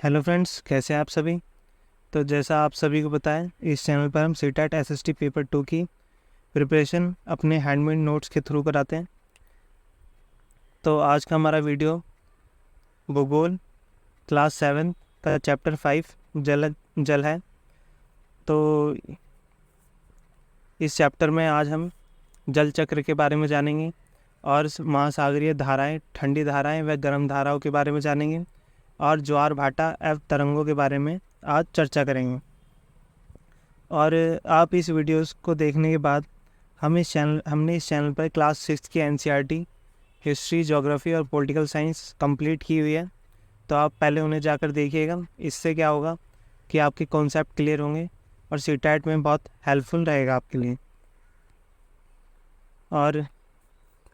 Hello friends, कैसे हैं आप सभी। तो जैसा आप सभी को पता है, इस चैनल पर हम सीटेट एसएसटी पेपर 2 की प्रिपरेशन अपने हैंडमेड नोट्स के थ्रू कराते हैं। तो आज का हमारा वीडियो भूगोल क्लास 7 का चैप्टर 5 जल है। तो इस चैप्टर में आज हम जल चक्र के बारे में जानेंगे और महासागरीय धाराएं, ठंडी धाराएं व गर्म धाराओं के बारे में जानेंगे और ज्वार भाटा एवं तरंगों के बारे में आज चर्चा करेंगे। और आप इस वीडियोस को देखने के बाद हमने इस चैनल पर क्लास 6 की एनसीईआरटी, हिस्ट्री, ज्योग्राफी और पॉलिटिकल साइंस कंप्लीट की हुई है। तो आप पहले उन्हें जाकर देखिएगा। इससे क्या होगा कि आपके कॉन्सेप्ट क्लियर होंगे और सीटेट में बहुत हेल्पफुल रहेगा आपके लिए। और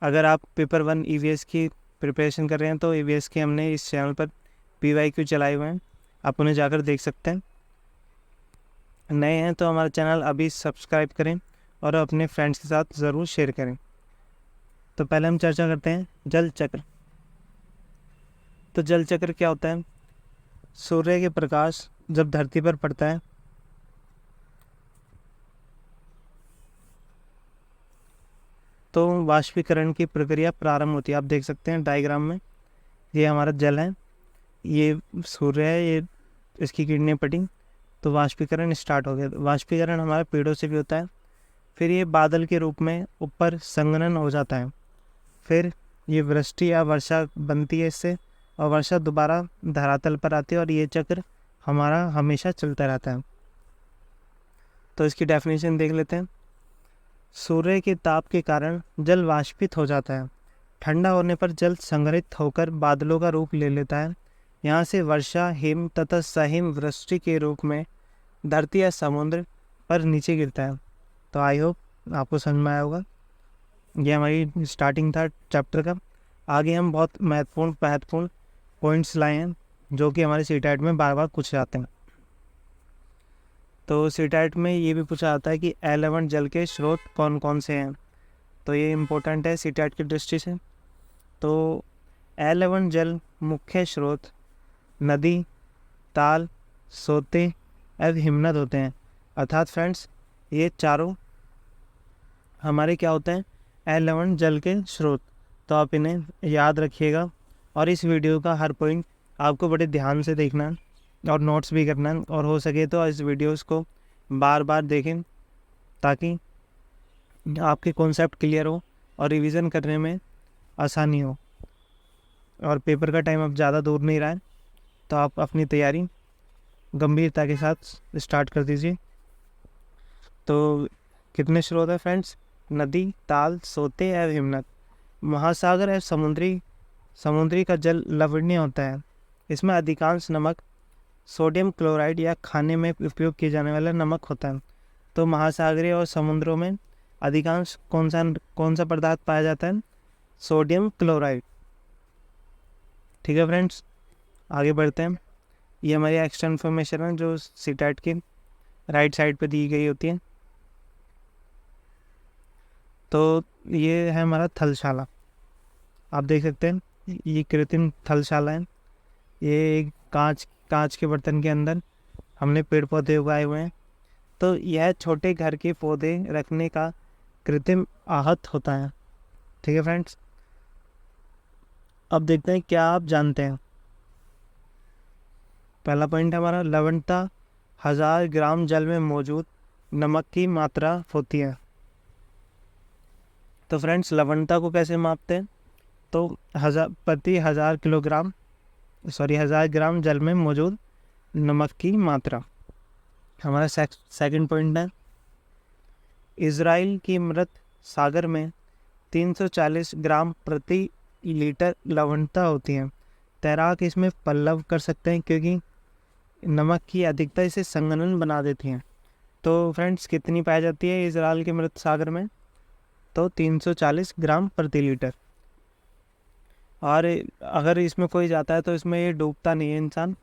अगर आप पेपर 1 ईवीएस की प्रिपरेशन कर रहे हैं तो ईवीएस के हमने इस चैनल पर पीवाईक्यू चलाए हुए हैं, आप उन्हें जाकर देख सकते हैं। नए हैं तो हमारा चैनल अभी सब्सक्राइब करें और अपने फ्रेंड्स के साथ ज़रूर शेयर करें। तो पहले हम चर्चा करते हैं जल चक्र। तो जल चक्र क्या होता है? सूर्य के प्रकाश जब धरती पर पड़ता है तो वाष्पीकरण की प्रक्रिया प्रारंभ होती है। आप देख सकते हैं डायग्राम में, ये हमारा जल है, ये सूर्य है, ये इसकी किरणें पड़ी तो वाष्पीकरण स्टार्ट हो गया। वाष्पीकरण हमारे पेड़ों से भी होता है, फिर ये बादल के रूप में ऊपर संघनन हो जाता है, फिर ये वृष्टि या वर्षा बनती है इससे, और वर्षा दोबारा धरातल पर आती है और ये चक्र हमारा हमेशा चलता रहता है। तो इसकी डेफिनेशन देख लेते हैं। सूर्य के ताप के कारण जल वाष्पित हो जाता है। ठंडा होने पर जल संग्रहित होकर बादलों का रूप ले लेता है। यहाँ से वर्षा, हिम तथा सहिम वृष्टि के रूप में धरती या समुद्र पर नीचे गिरता है। तो आई होप आपको समझ में आया होगा। ये हमारी स्टार्टिंग था चैप्टर का। आगे हम बहुत महत्वपूर्ण पॉइंट्स लाए हैं जो कि हमारे सीटेट में बार बार पूछे जाते हैं। तो सीटेट में ये भी पूछा जाता है कि एलिमेंट जल के स्रोत कौन कौन से हैं। तो ये इम्पोर्टेंट है सीटेट की दृष्टि से। तो एलिमेंट जल मुख्य स्रोत नदी, ताल, सोते एवं हिमनद होते हैं। अर्थात फ्रेंड्स, ये चारों हमारे क्या होते हैं? एलिमेंट जल के स्रोत। तो आप इन्हें याद रखिएगा और इस वीडियो का हर पॉइंट आपको बड़े ध्यान से देखना है और नोट्स भी करना है, और हो सके तो इस वीडियोस को बार बार देखें ताकि आपके कॉन्सेप्ट क्लियर हो और रिवीजन करने में आसानी हो। और पेपर का टाइम अब ज़्यादा दूर नहीं रहा है, तो आप अपनी तैयारी गंभीरता के साथ स्टार्ट कर दीजिए। तो कितने स्रोत है फ्रेंड्स? नदी, ताल, सोते एवं हिमनद। महासागर एवं समुद्री का जल लवणीय होता है। इसमें अधिकांश नमक सोडियम क्लोराइड या खाने में उपयोग किए जाने वाला नमक होता है। तो महासागरीय और समुद्रों में अधिकांश कौन सा पदार्थ पाया जाता है? Sodium chloride. ठीक है फ्रेंड्स, आगे बढ़ते हैं। ये हमारी एक्स्ट्रा इन्फॉर्मेशन है जो सीटेट की राइट साइड पे दी गई होती है। तो ये है हमारा थलशाला। आप देख सकते हैं ये कृत्रिम थलशाला है। ये एक कांच के बर्तन के अंदर हमने पेड़ पौधे उगाए हुए हैं। तो यह छोटे घर के पौधे रखने का कृत्रिम आहत होता है। ठीक है फ्रेंड्स, अब देखते हैं क्या आप जानते हैं। पहला पॉइंट हमारा लवणता 1000 ग्राम जल में मौजूद नमक की मात्रा होती है। तो फ्रेंड्स, लवणता को कैसे मापते हैं? तो 1000 ग्राम जल में मौजूद नमक की मात्रा। हमारा सेकंड पॉइंट है, इजराइल की मृत सागर में 340 ग्राम प्रति लीटर लवणता होती है। तैराक इसमें पल्लव कर सकते हैं क्योंकि नमक की अधिकता इसे संघनन बना देती है। तो फ्रेंड्स, कितनी पाई जाती है इजराइल के मृत सागर में? तो 340 ग्राम प्रति लीटर। और अगर इसमें कोई जाता है तो इसमें ये डूबता नहीं है इंसान,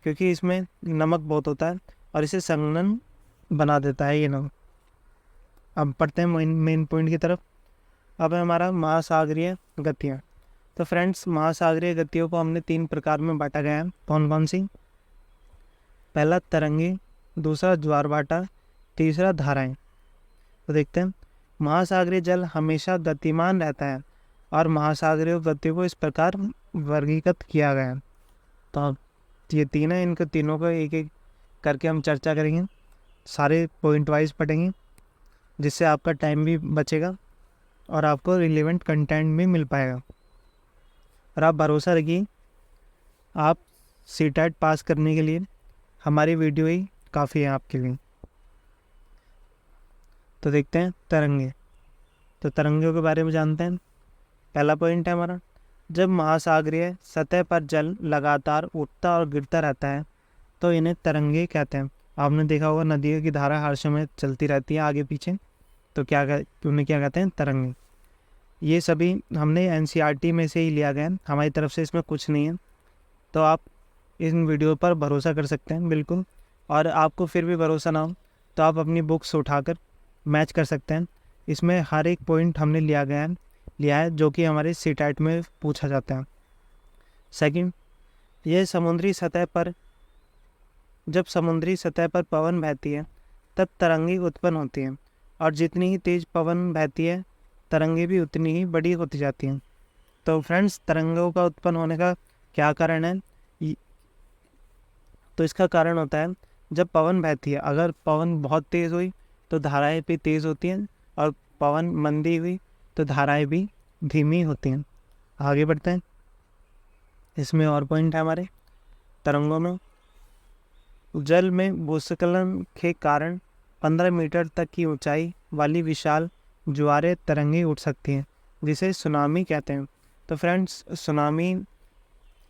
क्योंकि इसमें नमक बहुत होता है और इसे संघनन बना देता है ये नमक। अब पढ़ते हैं मेन पॉइंट की तरफ। अब है हमारा महासागरीय गतियाँ। तो फ्रेंड्स, महासागरीय गतियों को हमने 3 प्रकार में बांटा गया है। कौन कौन सी? पहला तरंगे, दूसरा ज्वार भाटा, तीसरा धाराएं। तो देखते हैं, महासागरीय जल हमेशा गतिमान रहता है और महासागरीय गति को इस प्रकार वर्गीकृत किया गया है। तो अब ये तीन है, इनको तीनों को एक एक करके हम चर्चा करेंगे, सारे पॉइंट वाइज पढ़ेंगे, जिससे आपका टाइम भी बचेगा और आपको रिलेवेंट कंटेंट भी मिल पाएगा। और आप भरोसा रखिए, आप सीटेट पास करने के लिए हमारी वीडियो ही काफ़ी है आपके लिए। तो देखते हैं तरंगे। तो तरंगों के बारे में जानते हैं। पहला पॉइंट है हमारा, जब महासागरीय सतह पर जल लगातार उठता और गिरता रहता है तो इन्हें तरंगे कहते हैं। आपने देखा होगा नदियों की धारा हर समय चलती रहती है आगे पीछे, तो उन्हें क्या कहते हैं, तरंगे। ये सभी हमने एनसीईआरटी में से ही लिया गया है, हमारी तरफ से इसमें कुछ नहीं है। तो आप इन वीडियो पर भरोसा कर सकते हैं बिल्कुल। और आपको फिर भी भरोसा ना हो तो आप अपनी बुक्स उठाकर मैच कर सकते हैं। इसमें हर एक पॉइंट हमने लिया है जो कि हमारे सीटेट में पूछा जाता है। सेकंड, यह जब समुद्री सतह पर पवन बहती है तब तरंगे उत्पन्न होती हैं, और जितनी ही तेज़ पवन बहती है तरंगे भी उतनी ही बड़ी होती जाती हैं। तो फ्रेंड्स, तरंगों का उत्पन्न होने का क्या कारण है? तो इसका कारण होता है, जब पवन बहती है, अगर पवन बहुत तेज़ हुई तो धाराएं भी तेज़ होती हैं, और पवन मंदी हुई तो धाराएं भी धीमी होती हैं। आगे बढ़ते हैं, इसमें और पॉइंट है हमारे तरंगों में। जल में भूस्खलन के कारण 15 मीटर तक की ऊंचाई वाली विशाल ज्वारें तरंगे उठ सकती हैं, जिसे सुनामी कहते हैं। तो फ्रेंड्स, सुनामी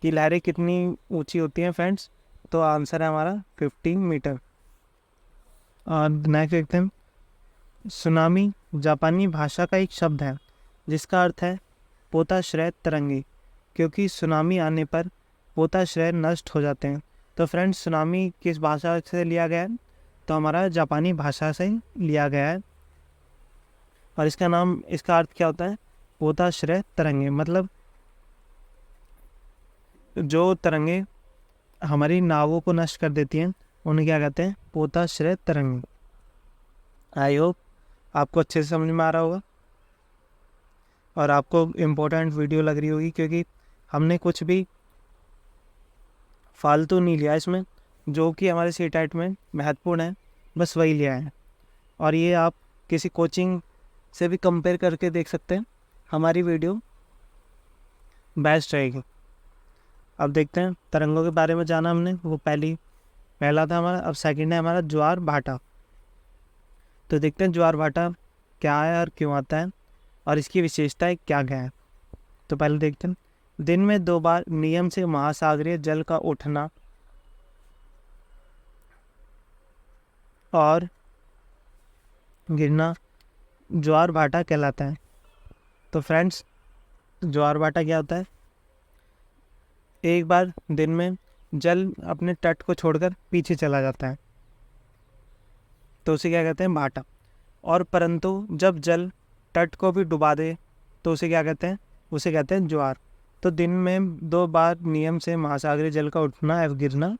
की लहरें कितनी ऊंची होती हैं फ्रेंड्स? तो आंसर है हमारा 15 मीटर। और नेक्स्ट देखते हैं, सुनामी जापानी भाषा का एक शब्द है जिसका अर्थ है पोताश्रय तरंगे, क्योंकि सुनामी आने पर पोताश्रय नष्ट हो जाते हैं। तो फ्रेंड्स, सुनामी किस भाषा से लिया गया है? तो हमारा जापानी भाषा से लिया गया है। और इसका अर्थ क्या होता है? पोताश्रय तरंगे, मतलब जो तरंगे हमारी नावों को नष्ट कर देती हैं उन्हें क्या कहते हैं? पोताश्रय तरंगे। आई होप आपको अच्छे से समझ में आ रहा होगा और आपको इम्पोर्टेंट वीडियो लग रही होगी, क्योंकि हमने कुछ भी फालतू नहीं लिया इसमें, जो कि हमारे सीटेट में महत्वपूर्ण है, बस वही लिया है। और ये आप किसी कोचिंग से भी कंपेयर करके देख सकते हैं, हमारी वीडियो बेस्ट रहेगी। अब देखते हैं, तरंगों के बारे में जाना हमने, वो पहला था हमारा। अब सेकंड है हमारा ज्वार भाटा। तो देखते हैं ज्वार भाटा क्या है और क्यों आता है और इसकी विशेषताएं क्या क्या है। तो पहले देखते हैं, दिन में 2 बार नियम से महासागरीय जल का उठना और गिरना ज्वार भाटा कहलाता है। तो फ्रेंड्स, ज्वार भाटा क्या होता है? एक बार दिन में जल अपने तट को छोड़कर पीछे चला जाता है, तो उसे क्या कहते हैं? भाटा। और परंतु जब जल तट को भी डुबा दे तो उसे क्या कहते हैं? उसे कहते हैं ज्वार। तो दिन में 2 बार नियम से महासागरीय जल का उठना या गिरना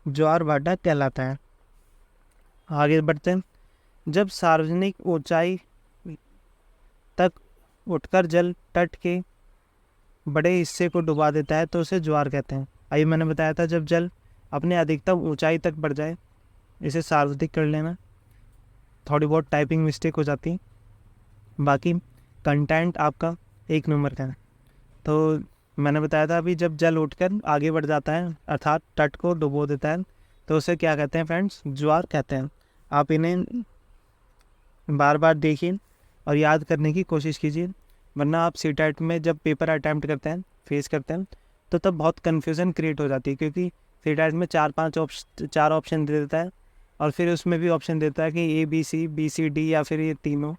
ज्वार भाटा कहलाता है। आगे बढ़ते हैं, जब सार्वजनिक ऊंचाई तक उठकर जल तट के बड़े हिस्से को डुबा देता है तो उसे ज्वार कहते हैं। अभी मैंने बताया था, जब जल अपने अधिकतम ऊंचाई तक बढ़ जाए, इसे सार्वजनिक कर लेना। थोड़ी बहुत टाइपिंग मिस्टेक हो जाती है, बाकी कंटेंट आपका 1 नंबर का है। तो मैंने बताया था अभी, जब जल उठकर आगे बढ़ जाता है अर्थात तट को डुबो देता है तो उसे क्या कहते हैं फ्रेंड्स? ज्वार कहते हैं। आप इन्हें बार बार देखिए और याद करने की कोशिश कीजिए, वरना आप सीटेट में जब पेपर अटैम्प्ट फेस करते हैं तो तब बहुत कन्फ्यूज़न क्रिएट हो जाती है, क्योंकि सीटेट में 4 ऑप्शन दे देता है और फिर उसमें भी ऑप्शन देता है कि बी सी डी या फिर ये तीनों,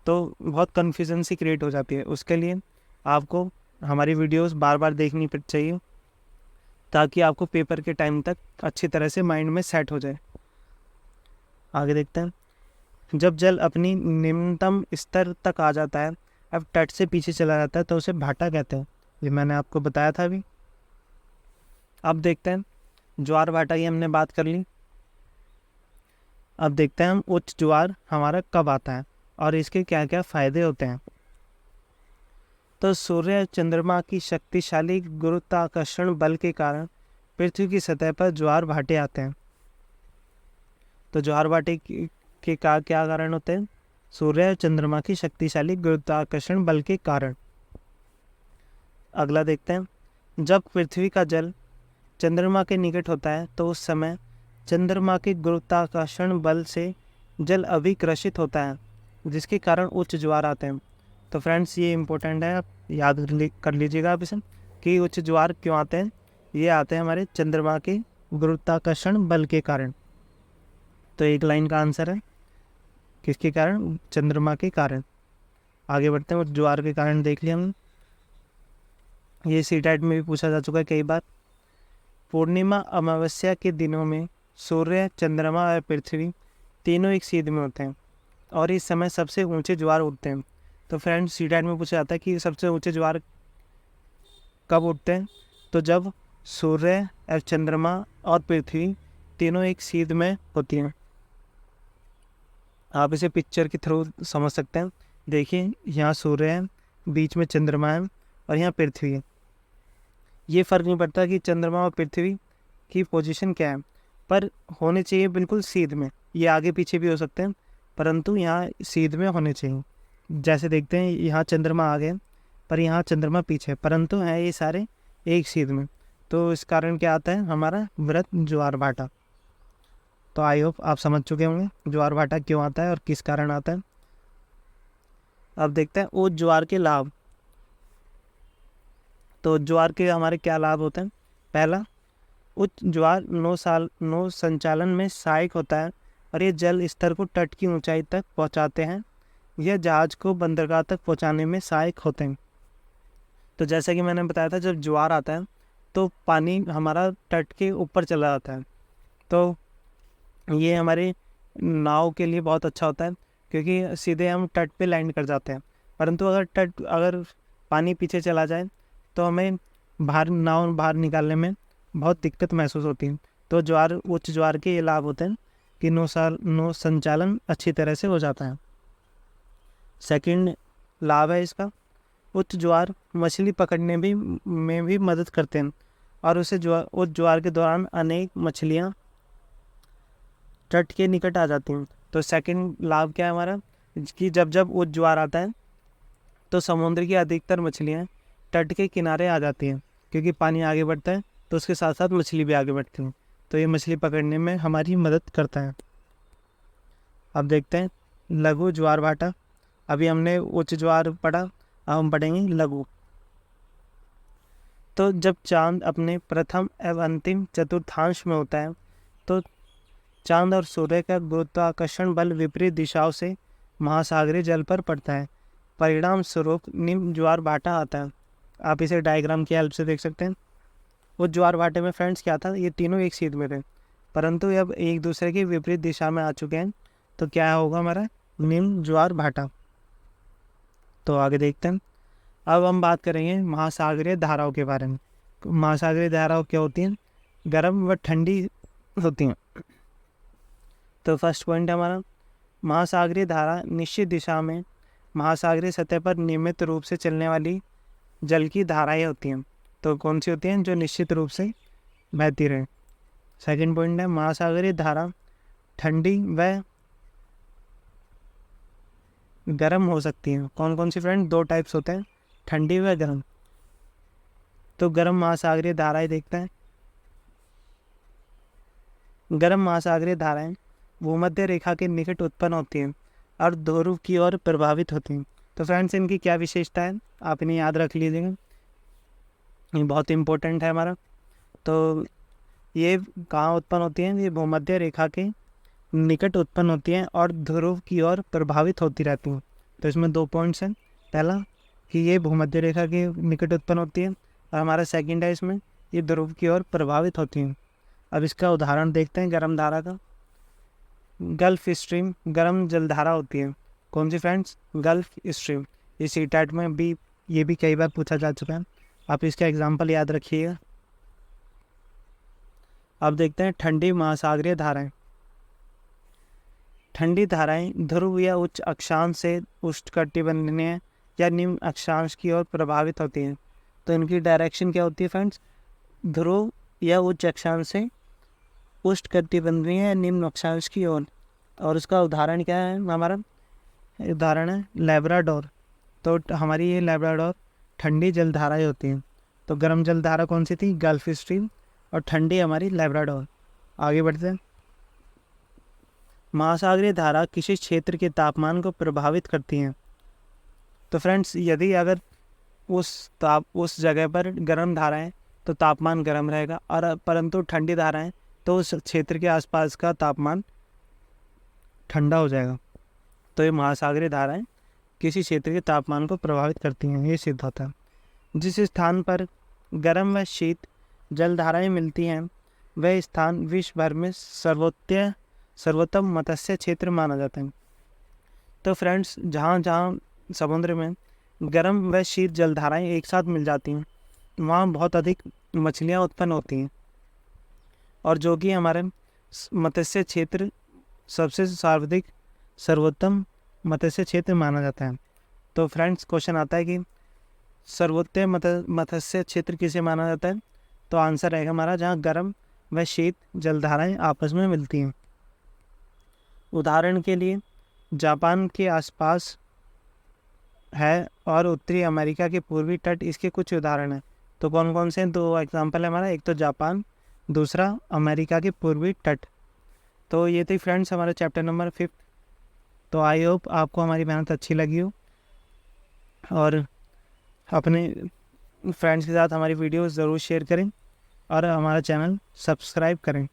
तो बहुत कन्फ्यूज़न सी क्रिएट हो जाती है। उसके लिए आपको हमारी वीडियोस बार बार देखनी चाहिए ताकि आपको पेपर के टाइम तक अच्छी तरह से माइंड में सेट हो जाए। आगे देखते हैं, जब जल अपनी निम्नतम स्तर तक आ जाता है, अब तट से पीछे चला जाता है, तो उसे भाटा कहते हैं। ये मैंने आपको बताया था अभी। अब देखते हैं, ज्वार भाटा की हमने बात कर ली। अब देखते हैं हम उच्च ज्वार हमारा कब आता है और इसके क्या क्या फायदे होते हैं। तो सूर्य चंद्रमा की शक्तिशाली गुरुत्वाकर्षण बल के कारण पृथ्वी की सतह पर ज्वार भाटे आते हैं। तो ज्वार भाटे के क्या कारण होते हैं? सूर्य और चंद्रमा की शक्तिशाली गुरुत्वाकर्षण बल के कारण। अगला देखते हैं, जब पृथ्वी का जल चंद्रमा के निकट होता है तो उस समय चंद्रमा के गुरुत्वाकर्षण बल से जल अभिकृषित होता है, जिसके कारण उच्च ज्वार आते हैं। तो फ्रेंड्स ये इम्पोर्टेंट है, आप याद कर लीजिएगा आप इसे कि उच्च ज्वार क्यों आते हैं। ये आते हैं हमारे चंद्रमा के गुरुत्वाकर्षण बल के कारण। तो एक लाइन का आंसर है किसके कारण? चंद्रमा के कारण। आगे बढ़ते हैं, उच्च ज्वार के कारण देख लिया हमने, ये सीटेट में भी पूछा जा चुका है कई बार। पूर्णिमा अमावस्या के दिनों में सूर्य चंद्रमा और पृथ्वी तीनों एक सीध में होते हैं और इस समय सबसे ऊंचे ज्वार उठते हैं। तो फ्रेंड्स सीटेट में पूछा जाता है कि सबसे ऊंचे ज्वार कब उठते हैं? तो जब सूर्य और चंद्रमा और पृथ्वी तीनों एक सीध में होती हैं। आप इसे पिक्चर के थ्रू समझ सकते हैं। देखिए यहाँ सूर्य है, बीच में चंद्रमा है और यहाँ पृथ्वी है। ये फ़र्क नहीं पड़ता कि चंद्रमा और पृथ्वी की पोजीशन क्या है, पर होने चाहिए बिल्कुल सीध में। ये आगे पीछे भी हो सकते हैं परंतु यहाँ सीध में होने चाहिए। जैसे देखते हैं यहाँ चंद्रमा आगे पर यहाँ चंद्रमा पीछे, परंतु है ये सारे एक सीध में। तो इस कारण क्या आता है हमारा वृत्त ज्वार भाटा। तो आई होप आप समझ चुके होंगे ज्वार भाटा क्यों आता है और किस कारण आता है। अब देखते हैं उच्च ज्वार के लाभ। तो ज्वार के हमारे क्या लाभ होते हैं? पहला, उच्च ज्वार नौ संचालन में सहायक होता है और ये जल स्तर को तट की ऊंचाई तक पहुंचाते हैं। यह जहाज को बंदरगाह तक पहुंचाने में सहायक होते हैं। तो जैसा कि मैंने बताया था, जब ज्वार आता है तो पानी हमारा तट के ऊपर चला जाता है। तो ये हमारे नाव के लिए बहुत अच्छा होता है क्योंकि सीधे हम तट पे लैंड कर जाते हैं। परंतु अगर पानी पीछे चला जाए तो हमें नाव बाहर निकालने में बहुत दिक्कत महसूस होती है। तो उच्च ज्वार के ये लाभ होते हैं कि नौ संचालन अच्छी तरह से हो जाता है। सेकंड लाभ है इसका, उच्च ज्वार मछली पकड़ने में भी मदद करते हैं और उच्च ज्वार के दौरान अनेक मछलियाँ तट के निकट आ जाती हैं। तो सेकंड लाभ क्या है हमारा कि जब उच्च ज्वार आता है तो समुद्र की अधिकतर मछलियाँ तट के किनारे आ जाती हैं, क्योंकि पानी आगे बढ़ता है तो उसके साथ साथ मछली भी आगे बढ़ती हैं। तो ये मछली पकड़ने में हमारी मदद करता है। अब देखते हैं लघु ज्वार भाटा। अभी हमने उच्च ज्वार पढ़ा, अब हम पढ़ेंगे लघु। तो जब चांद अपने प्रथम एवं अंतिम चतुर्थांश में होता है तो चांद और सूर्य का गुरुत्वाकर्षण बल विपरीत दिशाओं से महासागरीय जल पर पड़ता है। परिणाम स्वरूप निम्न ज्वार भाटा आता है। आप इसे डायग्राम की हेल्प से देख सकते हैं। उस ज्वार भाटे में फ्रेंड्स क्या था, ये तीनों एक सीध में थे परंतु अब एक दूसरे के विपरीत दिशा में आ चुके हैं। तो क्या होगा हमारा निम्न ज्वार भाटा। तो आगे देखते हैं। अब हम बात करेंगे महासागरीय धाराओं के बारे में। महासागरीय धाराओं क्या होती हैं? गर्म व ठंडी होती हैं। तो फर्स्ट पॉइंट है हमारा, महासागरीय धारा निश्चित दिशा में महासागरीय सतह पर नियमित रूप से चलने वाली जल की धाराएं होती हैं। तो कौन सी होती हैं? जो निश्चित रूप से बहती रहे। सेकंड पॉइंट है, महासागरीय धारा ठंडी व गर्म हो सकती हैं। कौन कौन सी फ्रेंड? दो टाइप्स होते हैं, ठंडी व गर्म। तो गर्म महासागरीय धाराएं देखते हैं। गर्म महासागरीय धाराएं भूमध्य रेखा के निकट उत्पन्न होती हैं और ध्रुव की ओर प्रभावित होती हैं। तो फ्रेंड्स इनकी क्या विशेषता है आप इन्हें याद रख लीजिएगा, ये बहुत इंपॉर्टेंट है हमारा। तो ये कहाँ उत्पन्न होती हैं? ये भूमध्य रेखा के निकट उत्पन्न होती हैं और ध्रुव की ओर प्रभावित होती रहती हैं। तो इसमें दो पॉइंट्स हैं, पहला कि ये भूमध्य रेखा के निकट उत्पन्न होती है और हमारा सेकंड है इसमें ये ध्रुव की ओर प्रभावित होती हैं। अब इसका उदाहरण देखते हैं गर्म धारा का। गल्फ स्ट्रीम गर्म जलधारा होती है। कौन सी फ्रेंड्स? Gulf stream. ये सीटेट में भी ये भी कई बार पूछा जा चुका है, आप इसका एग्जाम्पल याद रखिएगा। अब देखते हैं ठंडी महासागरीय धाराएं। ठंडी धाराएं ध्रुव या उच्च अक्षांश से उष्णकटिबंधीय या निम्न अक्षांश की ओर प्रभावित होती हैं। तो इनकी डायरेक्शन क्या होती है फ्रेंड्स? ध्रुव या उच्च अक्षांश से उष्णकटिबंधीय या निम्न अक्षांश की ओर। और उसका उदाहरण क्या है? हमारा उदाहरण है लैब्राडोर। तो हमारी ये लैब्राडोर ठंडी जलधाराएं होती हैं। तो गर्म जलधारा कौन सी थी? Gulf stream. और ठंडी हमारी लैब्राडोर। आगे बढ़ते हैं। महासागरीय धारा किसी क्षेत्र के तापमान को प्रभावित करती हैं। तो फ्रेंड्स, यदि अगर उस जगह पर गर्म धाराएं तो तापमान गर्म रहेगा, और परंतु ठंडी धाराएं तो उस क्षेत्र के आसपास का तापमान ठंडा हो जाएगा। तो ये महासागरीय धाराएं किसी क्षेत्र के तापमान को प्रभावित करती हैं, ये सिद्ध होता है। जिस स्थान पर गर्म व शीत जलधाराएं मिलती हैं वह स्थान विश्व भर में सर्वोत्तम मत्स्य क्षेत्र माना जाता है। तो फ्रेंड्स, जहाँ जहाँ समुद्र में गर्म व शीत जलधाराएं एक साथ मिल जाती हैं वहाँ बहुत अधिक मछलियाँ उत्पन्न होती हैं, और जो कि हमारे मत्स्य क्षेत्र सबसे सर्वोत्तम मत्स्य क्षेत्र माना जाता है। तो फ्रेंड्स, क्वेश्चन आता है कि सर्वोत्तम मत्स्य क्षेत्र किसे माना जाता है? तो आंसर रहेगा हमारा जहाँ गर्म व शीत जलधाराएं आपस में मिलती हैं। उदाहरण के लिए जापान के आसपास है और उत्तरी अमेरिका के पूर्वी तट इसके कुछ उदाहरण हैं। तो कौन कौन से? दो एग्जाम्पल है हमारा, एक तो जापान, दूसरा अमेरिका के पूर्वी तट। तो ये थी फ्रेंड्स हमारा चैप्टर नंबर 5। तो आई होप आपको हमारी मेहनत अच्छी लगी हो, और अपने फ्रेंड्स के साथ हमारी वीडियोस ज़रूर शेयर करें और हमारा चैनल सब्सक्राइब करें।